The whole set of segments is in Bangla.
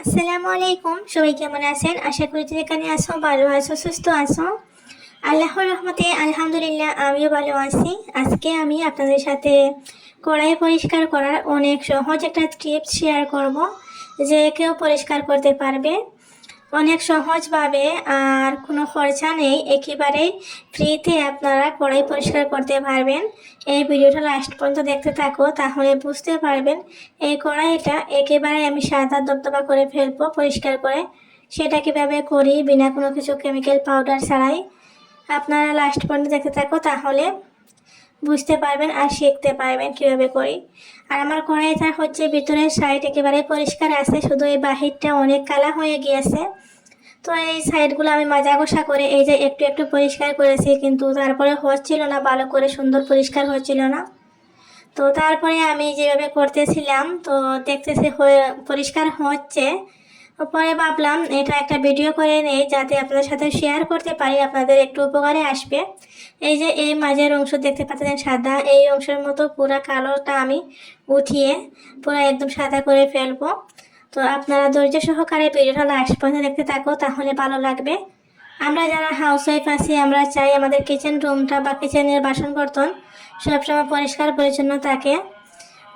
আসসালামু আলাইকুম, সবাই কেমন আছেন? আশা করি যেখানে আছো ভালো আছো, সুস্থ আছো। আল্লাহর রহমতে আলহামদুলিল্লাহ আমিও ভালো আছি। আজকে আমি আপনাদের সাথে কড়াই পরিষ্কার করার অনেক সহজ একটা টিপস শেয়ার করব, যে কেউ পরিষ্কার করতে পারবে অনেক সহজভাবে, আর কোনো খরচা নেই, একেবারেই ফ্রিতে আপনারা কড়াই পরিষ্কার করতে পারবেন। এই ভিডিওটা লাস্ট পর্যন্ত দেখতে থাকো, তাহলে বুঝতে পারবেন। এই কড়াইটা একেবারে আমি সাদা দবদবা করে ফেলবো পরিষ্কার করে। সেটা কীভাবে করি বিনা কোনো কিছু কেমিক্যাল পাউডার ছাড়াই, আপনারা লাস্ট পর্যন্ত দেখতে থাকো, তাহলে বুঝতে পারবেন আর শিখতে পারবেন কীভাবে করি। আর আমার কড়াইটা হচ্ছে ভিতরের সাইড একেবারে পরিষ্কার আছে, শুধু এই বাহিরটা অনেক কালা হয়ে গিয়েছে। তো এই সাইডগুলো আমি মাজা ঘষা করে এই যে একটু একটু পরিষ্কার করেছি, কিন্তু তারপরে হচ্ছিল না ভালো করে, সুন্দর পরিষ্কার হচ্ছিল না। তো তারপরে আমি যেভাবে করতেছিলাম, তো দেখতেছি হয়ে পরিষ্কার হচ্ছে। পরে ভাবলাম এটা একটা ভিডিও করে নেই, যাতে আপনাদের সাথে শেয়ার করতে পারি, আপনাদের একটু উপকারে আসবে। এই যে এই মাঝের অংশ দেখতে পাচ্ছেন সাদা, এই অংশের মতো পুরো কালোটা আমি উঠিয়ে পুরো একদম সাদা করে ফেলবো। তো আপনারা ধৈর্য সহকারে ভিডিওটা লাস্ট পর্যন্ত দেখতে থাকো, তাহলে ভালো লাগবে। আমরা যারা হাউসওয়াইফ আছি, আমরা চাই আমাদের কিচেন রুমটা বা কিচেনের বাসন বর্তন সবসময় পরিষ্কার পরিচ্ছন্ন থাকে।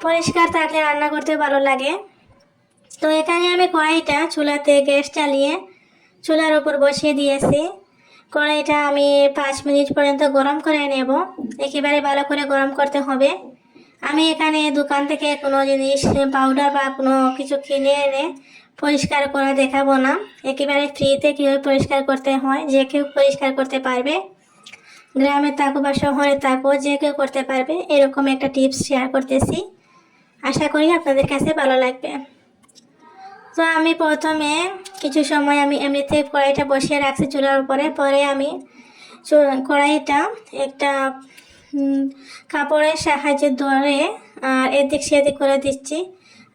পরিষ্কার থাকলে রান্না করতে ভালো লাগে। তো এখানে আমি কড়াইটা চুলাতে গ্যাস চালিয়ে চুলার উপর বসিয়ে দিয়েছি। কড়াইটা আমি 5 মিনিট পর্যন্ত গরম করে নেব, একেবারে ভালো করে গরম করতে হবে। আমি এখানে দোকান থেকে কোনো জিনিস পাউডার বা কোনো কিছু কিনে এনে পরিষ্কার করা দেখাবো না, একেবারে ফ্রিতে কীভাবে পরিষ্কার করতে হয় যে কেউ পরিষ্কার করতে পারবে। গ্রামে থাকো বা শহরে থাকো, যে কেউ করতে পারবে, এরকম একটা টিপস শেয়ার করতেছি। আশা করি আপনাদের কাছে ভালো লাগবে। তো আমি প্রথমে কিছু সময় আমি এমনিতে কড়াইটা বসিয়ে রাখছি চুলার উপরে। পরে আমি কড়াইটা একটা কাপড়ের সাহায্যে ধরে আর এদিক সেদিক করে দিচ্ছি।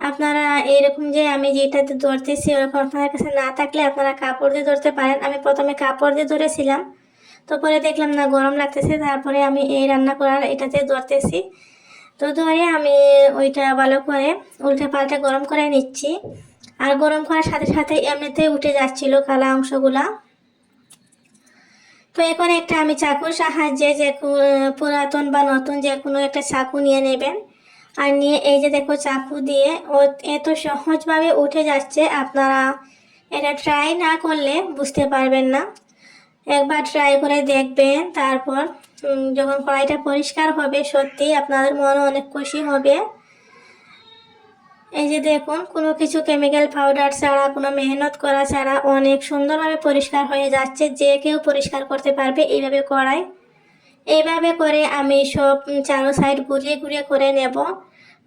আপনারা এইরকম যে আমি যেটাতে ধরতেছি ওরকম আপনাদের কাছে না থাকলে আপনারা কাপড় দিয়ে ধরতে পারেন। আমি প্রথমে কাপড় দিয়ে ধরেছিলাম, তো পরে দেখলাম না গরম লাগতেছে, তারপরে আমি এই রান্না করার এটাতে ধরতেছি। তো ধরে আমি ওইটা ভালো করে উল্টে পাল্টে গরম করে নিচ্ছি। আর গরম করার সাথে সাথে এমনিতেই উঠে যাচ্ছিল কালা অংশগুলা। তো এখন একটা আমি চাকুর সাহায্যে, যে পুরাতন বা নতুন যে কোনো একটা চাকু নিয়ে নেবেন। আর নিয়ে এই যে দেখো চাকু দিয়ে ও এত সহজভাবে উঠে যাচ্ছে, আপনারা এটা ট্রাই না করলে বুঝতে পারবেন না। একবার ট্রাই করে দেখবেন, তারপর যখন কড়াইটা পরিষ্কার হবে সত্যি আপনাদের মনও অনেক খুশি হবে। এই যে দেখুন, কোনো কিছু কেমিক্যাল পাউডার ছাড়া, কোনো মেহনত করা ছাড়া অনেক সুন্দরভাবে পরিষ্কার হয়ে যাচ্ছে, যে কেউ পরিষ্কার করতে পারবে এইভাবে কড়াই। এইভাবে করে আমি সব চারো সাইড ঘুরিয়ে ঘুরিয়ে করে নেব।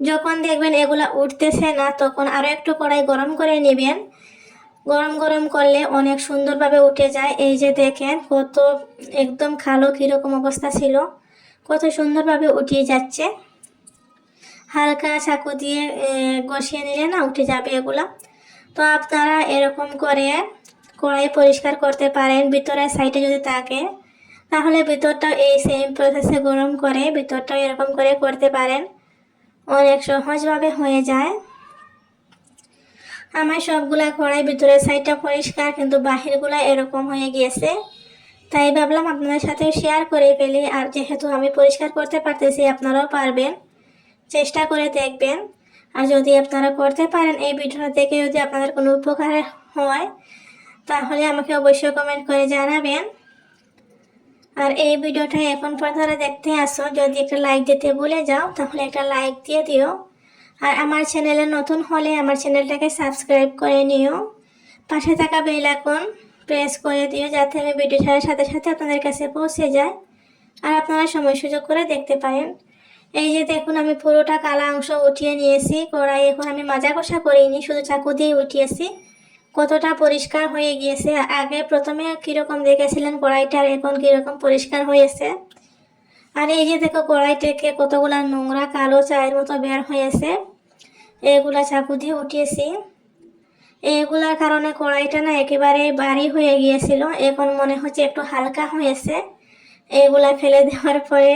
যখন দেখবেন এগুলা উঠতেছে না, তখন আরও একটু কড়াই গরম করে নেবেন। গরম গরম করলে অনেক সুন্দরভাবে উঠে যায়। এই যে দেখেন কত একদম কালো কীরকম অবস্থা ছিল, কত সুন্দরভাবে উঠিয়ে যাচ্ছে। হালকা চাকু দিয়ে ঘষিয়ে নিলে না উঠে যাবে এগুলা। তো আপনারা এরকম করে কড়াই পরিষ্কার করতে পারেন। ভিতরের সাইডে যদি থাকে তাহলে ভিতরটাও এই সেম প্রসেসে গরম করে ভিতরটাও এরকম করে করতে পারেন, অনেক সহজভাবে হয়ে যায়। আমার সবগুলা কড়াই ভিতরের সাইডটা পরিষ্কার, কিন্তু বাহিরগুলা এরকম হয়ে গিয়েছে। তাই ভাবলাম আপনাদের সাথে শেয়ার করে ফেলি। আর যেহেতু আমি পরিষ্কার করতে পারতেছি, আপনারাও পারবেন, চেষ্টা করে দেখবেন। আর যদি আপনারা করতে পারেন, এই ভিডিওটা দেখে যদি আপনাদের কোনো উপকার হয়, তাহলে আমাকে অবশ্যই কমেন্ট করে জানাবেন। আর এই ভিডিওটা এখন পর্যন্ত দেখতে আসো, যদি একটা লাইক দিতে ভুলে যাও তাহলে একটা লাইক দিয়ে দিও। আর আমার চ্যানেলে নতুন হলে আমার চ্যানেলটাকে সাবস্ক্রাইব করে নিও। পাশে থাকা বেল আইকন প্রেস করে দিও, যাতে আমি ভিডিও ছাড়ার সাথে সাথে আপনাদের কাছে পৌঁছে যায় আর আপনারা সময় সুযোগ করে দেখতে পারেন। এই যে দেখুন, আমি পুরোটা কালা অংশ উঠিয়ে নিয়েছি কড়াই। এখন আমি মাজা কষা করিনি, শুধু চাকু দিয়ে উঠিয়েছি। কতটা পরিষ্কার হয়ে গিয়েছে। আগে প্রথমে কীরকম দেখেছিলেন কড়াইটার, এখন কীরকম পরিষ্কার হয়েছে। আর এই যে দেখো কড়াই থেকে কতগুলা নোংরা কালো চায়ের মতো বের হয়েছে, এগুলা চাকু দিয়ে উঠিয়েছি। এগুলার কারণে কড়াইটা না একেবারে ভারী হয়ে গিয়েছিল, এখন মনে হচ্ছে একটু হালকা হয়েছে। এগুলা ফেলে দেওয়ার পরে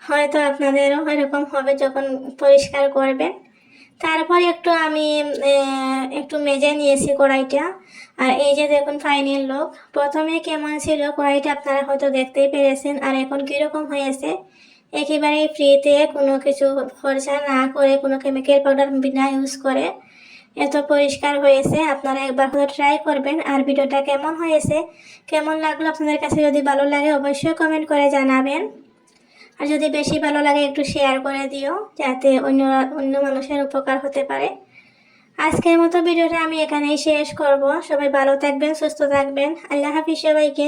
হয়তো আপনাদেরও এরকম হবে যখন পরিষ্কার করবেন। তারপর একটু আমি একটু মেজে নিয়েছি কড়াইটা। আর এই যে দেখুন ফাইনাল লুক। প্রথমে কেমন ছিল কড়াইটা আপনারা হয়তো দেখতেই পেরেছেন, আর এখন কীরকম হয়েছে। একেবারেই ফ্রিতে, কোনো কিছু খরচা না করে, কোনো কেমিক্যাল পাউডার বিনা ইউজ করে এত পরিষ্কার হয়েছে। আপনারা একবার হয়তো ট্রাই করবেন। আর ভিডিওটা কেমন হয়েছে, কেমন লাগলো আপনাদের কাছে, যদি ভালো লাগে অবশ্যই কমেন্ট করে জানাবেন। আর যদি বেশি ভালো লাগে একটু শেয়ার করে দিও, যাতে অন্য মানুষের উপকার হতে পারে। আজকের মতো ভিডিওটা আমি এখানেই শেষ করব। সবাই ভালো থাকবেন, সুস্থ থাকবেন। আল্লাহ হাফিজ সবাইকে।